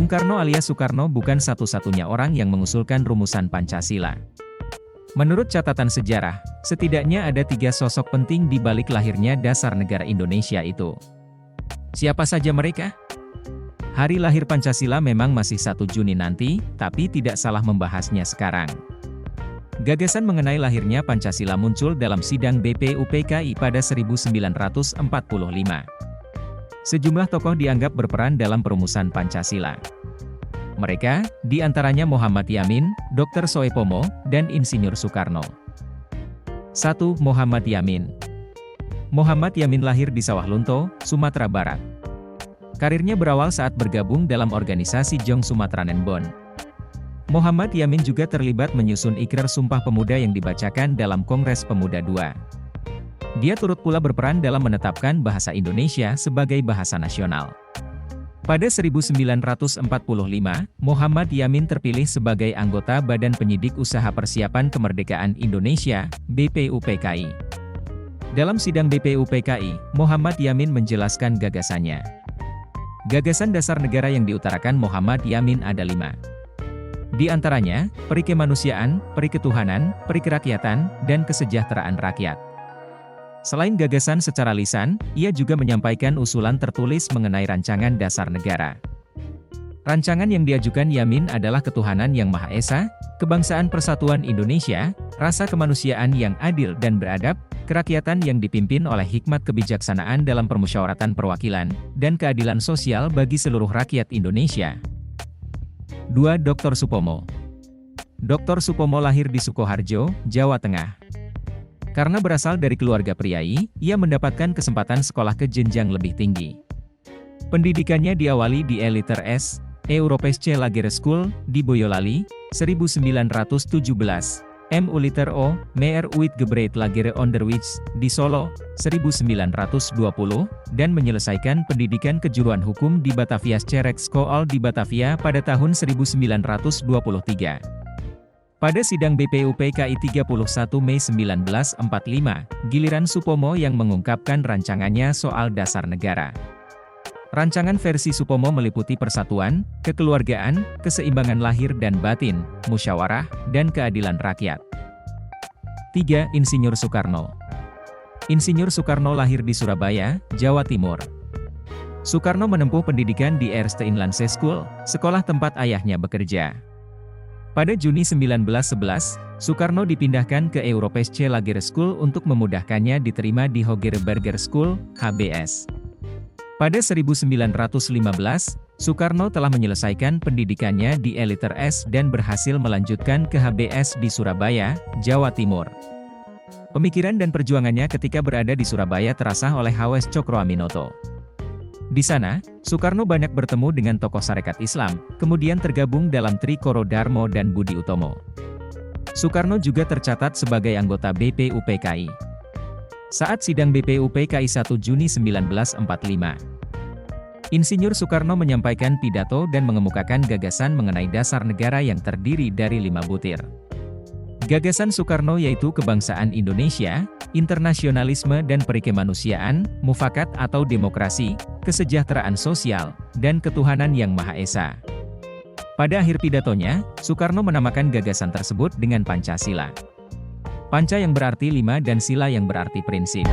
Bung Karno alias Soekarno bukan satu-satunya orang yang mengusulkan rumusan Pancasila. Menurut catatan sejarah, setidaknya ada 3 sosok penting di balik lahirnya dasar negara Indonesia itu. Siapa saja mereka? Hari lahir Pancasila memang masih 1 Juni nanti, tapi tidak salah membahasnya sekarang. Gagasan mengenai lahirnya Pancasila muncul dalam sidang BPUPKI pada 1945. Sejumlah tokoh dianggap berperan dalam perumusan Pancasila. Mereka, diantaranya Muhammad Yamin, Dr. Soepomo, dan Insinyur Soekarno. 1. Muhammad Yamin. Muhammad Yamin lahir di Sawah Lunto, Sumatera Barat. Karirnya berawal saat bergabung dalam organisasi Jong Sumatranen Bon. Muhammad Yamin juga terlibat menyusun Ikrar Sumpah Pemuda yang dibacakan dalam Kongres Pemuda II. Dia turut pula berperan dalam menetapkan bahasa Indonesia sebagai bahasa nasional. Pada 1945, Muhammad Yamin terpilih sebagai anggota Badan Penyidik Usaha Persiapan Kemerdekaan Indonesia, BPUPKI. Dalam sidang BPUPKI, Muhammad Yamin menjelaskan gagasannya. Gagasan dasar negara yang diutarakan Muhammad Yamin ada 5. Di antaranya, peri kemanusiaan, peri ketuhanan, peri kerakyatan, dan kesejahteraan rakyat. Selain gagasan secara lisan, ia juga menyampaikan usulan tertulis mengenai rancangan dasar negara. Rancangan yang diajukan Yamin adalah ketuhanan yang Maha Esa, kebangsaan persatuan Indonesia, rasa kemanusiaan yang adil dan beradab, kerakyatan yang dipimpin oleh hikmat kebijaksanaan dalam permusyawaratan perwakilan, dan keadilan sosial bagi seluruh rakyat Indonesia. 2. Dr. Supomo. Dr. Supomo lahir di Sukoharjo, Jawa Tengah. Karena berasal dari keluarga priai, ia mendapatkan kesempatan sekolah ke jenjang lebih tinggi. Pendidikannya diawali di Eliter S. Europese Lagere School, di Boyolali, 1917, M. Uliter O. Meer Uitgebreid Lagere Onderwijs, di Solo, 1920, dan menyelesaikan pendidikan kejuruan hukum di Batavia Cerek School di Batavia pada tahun 1923. Pada sidang BPUPKI 31 Mei 1945, giliran Supomo yang mengungkapkan rancangannya soal dasar negara. Rancangan versi Supomo meliputi persatuan, kekeluargaan, keseimbangan lahir dan batin, musyawarah, dan keadilan rakyat. 3. Insinyur Soekarno. Insinyur Soekarno lahir di Surabaya, Jawa Timur. Soekarno menempuh pendidikan di Eerste Inlandse School, sekolah tempat ayahnya bekerja. Pada Juni 1911, Soekarno dipindahkan ke Europese Lagere School untuk memudahkannya diterima di Hoger Burger School, HBS. Pada 1915, Soekarno telah menyelesaikan pendidikannya di Eliter S dan berhasil melanjutkan ke HBS di Surabaya, Jawa Timur. Pemikiran dan perjuangannya ketika berada di Surabaya terasah oleh H.W. Cokroaminoto. Di sana, Soekarno banyak bertemu dengan tokoh Sarekat Islam, kemudian tergabung dalam Trikoro Darmo dan Budi Utomo. Soekarno juga tercatat sebagai anggota BPUPKI. Saat sidang BPUPKI 1 Juni 1945, Insinyur Soekarno menyampaikan pidato dan mengemukakan gagasan mengenai dasar negara yang terdiri dari 5 butir. Gagasan Soekarno yaitu kebangsaan Indonesia, internasionalisme dan perikemanusiaan, mufakat atau demokrasi, kesejahteraan sosial, dan ketuhanan yang Maha Esa. Pada akhir pidatonya, Soekarno menamakan gagasan tersebut dengan Pancasila. Panca yang berarti 5 dan sila yang berarti prinsip.